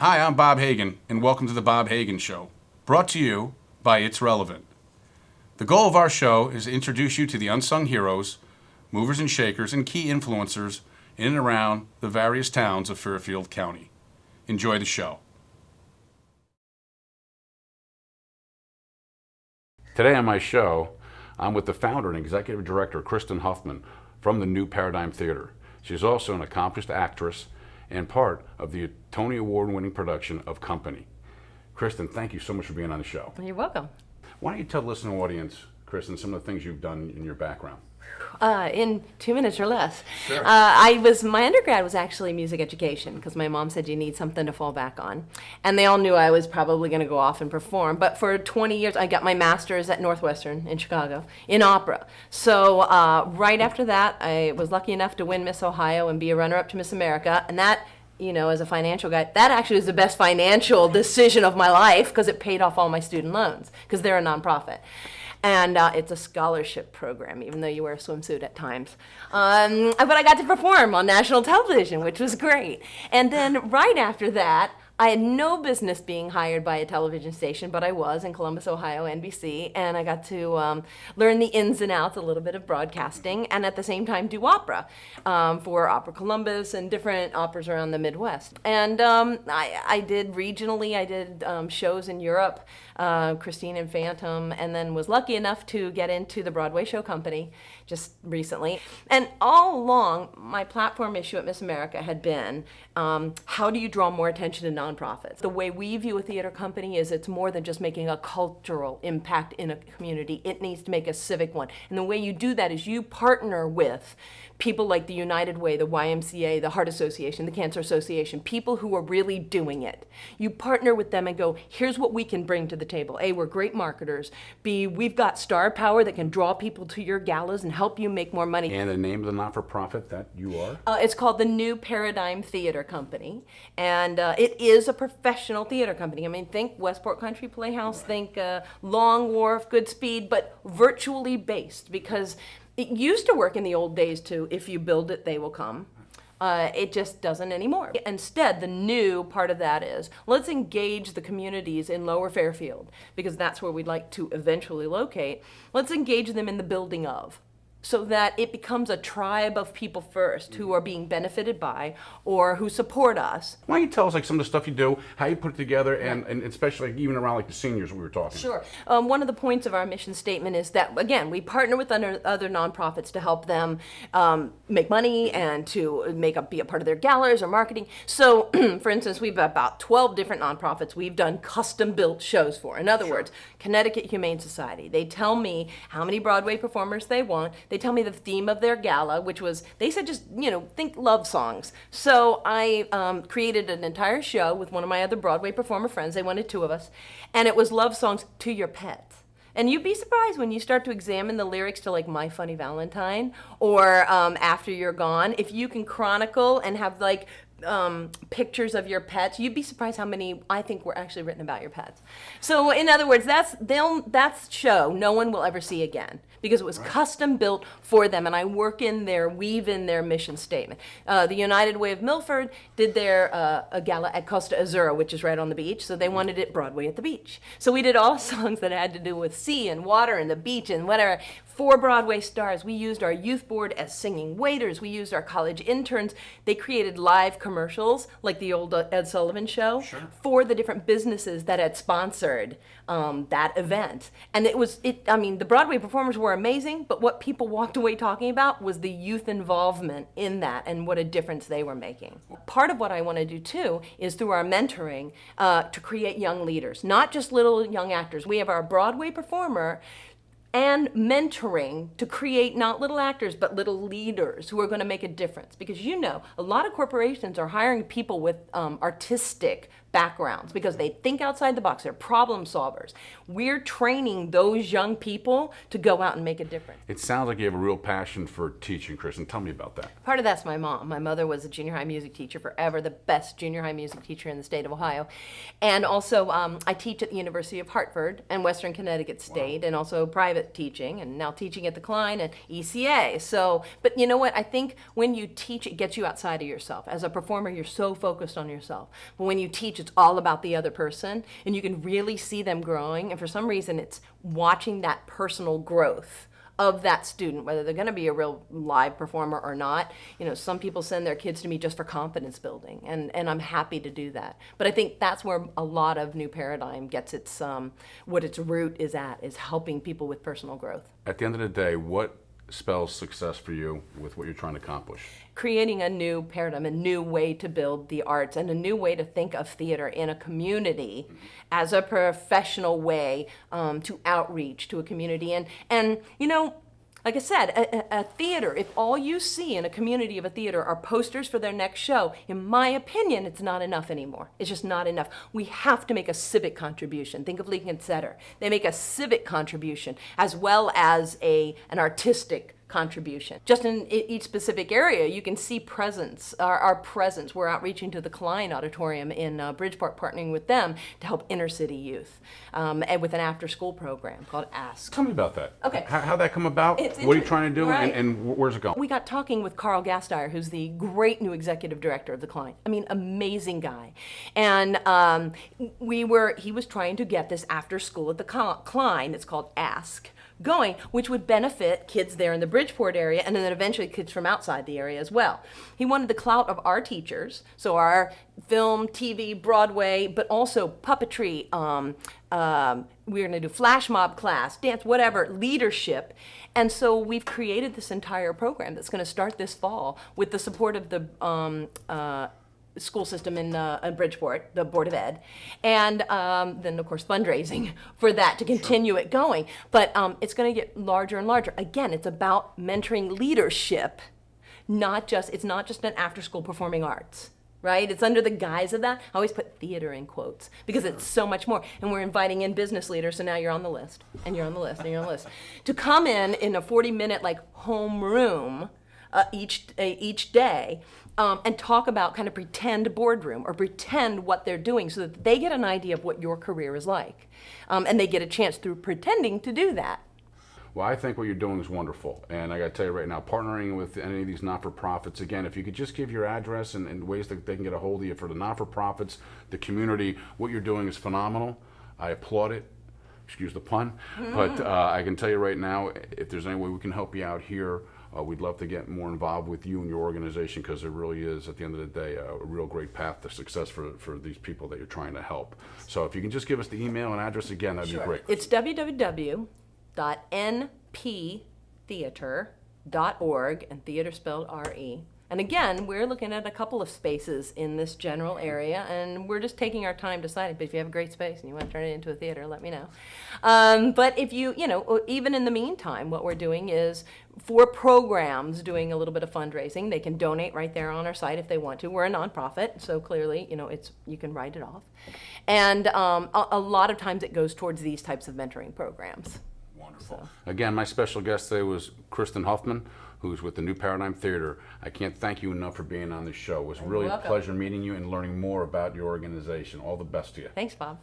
Hi, I'm Bob Hagan, and welcome to The Bob Hagan Show, brought to you by It's Relevant. The goal of our show is to introduce you to the unsung heroes, movers and shakers, and key influencers in and around the various towns of Fairfield County. Enjoy the show. Today on my show, I'm with the founder and executive director, Kristin Huffman, from the New Paradigm Theater. She's also an accomplished actress and part of the Tony Award-winning production of Company. Kristin, thank you so much for being on the show. You're welcome. Why don't you tell the listening audience, Kristin, some of the things you've done in your background? In 2 minutes or less. Sure. My undergrad was actually music education because my mom said you need something to fall back on. And they all knew I was probably going to go off and perform. But for 20 years, I got my master's at Northwestern in Chicago in opera. So right after that, I was lucky enough to win Miss Ohio and be a runner-up to Miss America. And that, as a financial guy, that actually was the best financial decision of my life because it paid off all my student loans because they're a nonprofit. And it's a scholarship program, even though you wear a swimsuit at times. But I got to perform on national television, which was great. And then right after that, I had no business being hired by a television station, but I was in Columbus, Ohio, NBC, and I got to learn the ins and outs, a little bit of broadcasting, and at the same time do opera for Opera Columbus and different operas around the Midwest. And I did regionally, I did shows in Europe, Christine and Phantom, and then was lucky enough to get into the Broadway show company just recently. And all along, my platform issue at Miss America had been, how do you draw more attention to nonprofits? The way we view a theater company is it's more than just making a cultural impact in a community. It needs to make a civic one. And the way you do that is you partner with people like the United Way, the YMCA, the Heart Association, the Cancer Association, people who are really doing it. You partner with them and go, here's what we can bring to the table. A, we're great marketers. B, we've got star power that can draw people to your galas and help you make more money. And the name of the not-for-profit that you are? It's called the New Paradigm Theater Company. And it is a professional theater company. I mean, think Westport Country Playhouse, think Long Wharf, Goodspeed, but virtually based because it used to work in the old days too. If you build it, they will come. It just doesn't anymore. Instead, the new part of that is, let's engage the communities in Lower Fairfield, because that's where we'd like to eventually locate. Let's engage them in the building of, so that it becomes a tribe of people first who are being benefited by or who support us. Why don't you tell us some of the stuff you do, how you put it together, and especially even around the seniors we were talking. Sure. One of the points of our mission statement is that, again, we partner with other nonprofits to help them make money and to be a part of their galas or marketing. So, for instance, we've about 12 different nonprofits we've done custom-built shows for. In other words, Connecticut Humane Society. They tell me how many Broadway performers they want. They tell me the theme of their gala, which was, they said just, think love songs. So I created an entire show with one of my other Broadway performer friends. They wanted 2 of us. And it was love songs to your pets. And you'd be surprised when you start to examine the lyrics to My Funny Valentine or After You're Gone. If you can chronicle and have pictures of your pets, you'd be surprised how many I think were actually written about your pets. So in other words, that's show no one will ever see again because it was custom built for them, and I weave in their mission statement. The United Way of Milford did their a gala at Costa Azura, which is right on the beach, so they wanted it Broadway at the beach. So we did all songs that had to do with sea and water and the beach and whatever. 4 Broadway stars. We used our youth board as singing waiters. We used our college interns. They created live commercials, like the old Ed Sullivan Show, for the different businesses that had sponsored that event. And the Broadway performers were amazing, but what people walked away talking about was the youth involvement in that and what a difference they were making. Part of what I want to do too is through our mentoring to create young leaders, not just little young actors. We have our Broadway performer and mentoring to create not little actors, but little leaders who are going to make a difference. Because a lot of corporations are hiring people with artistic backgrounds because they think outside the box. They're problem solvers. We're training those young people to go out and make a difference. It sounds like you have a real passion for teaching, Kristin. Tell me about that. Part of that's my mom. My mother was a junior high music teacher forever, the best junior high music teacher in the state of Ohio. And also, I teach at the University of Hartford and Western Connecticut State, and also private teaching, and now teaching at the Klein and ECA. So, but you know what? I think when you teach, it gets you outside of yourself. As a performer, you're so focused on yourself. But when you teach, it's all about the other person, and you can really see them growing. And for some reason, it's watching that personal growth of that student, whether they're going to be a real live performer or not. You know, some people send their kids to me just for confidence building, and I'm happy to do that. But I think that's where a lot of New Paradigm gets its what its root is helping people with personal growth. At the end of the day, what spells success for you with what you're trying to accomplish? Creating a new paradigm, a new way to build the arts, and a new way to think of theater in a community as a professional way to outreach to a community. And you know, like I said, a theater, if all you see in a community of a theater are posters for their next show, in my opinion, it's not enough anymore. It's just not enough. We have to make a civic contribution. Think of Lincoln Center. They make a civic contribution as well as an artistic contribution. Just in each specific area, you can see presence, our presence. We're outreaching to the Klein Auditorium in Bridgeport, partnering with them to help inner city youth, and with an after-school program called Ask. Tell me about that. Okay. How'd that come about? What are you trying to do, right. and where's it going? We got talking with Carl Gasteyer, who's the great new executive director of the Klein. I mean, amazing guy. And he was trying to get this after school at the Klein, it's called Ask, going, which would benefit kids there in the Bridgeport area, and then eventually kids from outside the area as well. He wanted the clout of our teachers, so our film, TV, Broadway, but also puppetry, we're going to do flash mob class, dance, whatever, leadership. And so we've created this entire program that's going to start this fall with the support of the school system in Bridgeport, the Board of Ed, and then of course fundraising for that to continue it going. But it's going to get larger and larger. Again, it's about mentoring leadership, it's not just an after-school performing arts, right? It's under the guise of that. I always put theater in quotes because it's so much more. And we're inviting in business leaders, so now you're on the list, and you're on the list, and you're on the list, to come in a 40-minute like homeroom each day. And talk about kind of pretend boardroom or pretend what they're doing so that they get an idea of what your career is like. And they get a chance through pretending to do that. Well, I think what you're doing is wonderful. And I got to tell you right now, partnering with any of these not-for-profits, again, if you could just give your address and ways that they can get a hold of you for the not-for-profits, the community, what you're doing is phenomenal. I applaud it. Excuse the pun. But I can tell you right now, if there's any way we can help you out here, we'd love to get more involved with you and your organization, because there really is, at the end of the day, a real great path to success for these people that you're trying to help. So if you can just give us the email and address again, that'd be great. It's www.nptheater.org, and theater spelled R-E. And again, we're looking at a couple of spaces in this general area, and we're just taking our time deciding. But if you have a great space and you want to turn it into a theater, let me know. But if even in the meantime, what we're doing is for programs doing a little bit of fundraising. They can donate right there on our site if they want to. We're a nonprofit, so clearly, you can write it off. And a lot of times it goes towards these types of mentoring programs. Wonderful. So. Again, my special guest today was Kristin Huffman, who's with the New Paradigm Theater. I can't thank you enough for being on this show. It was really a pleasure meeting you and learning more about your organization. All the best to you. Thanks, Bob.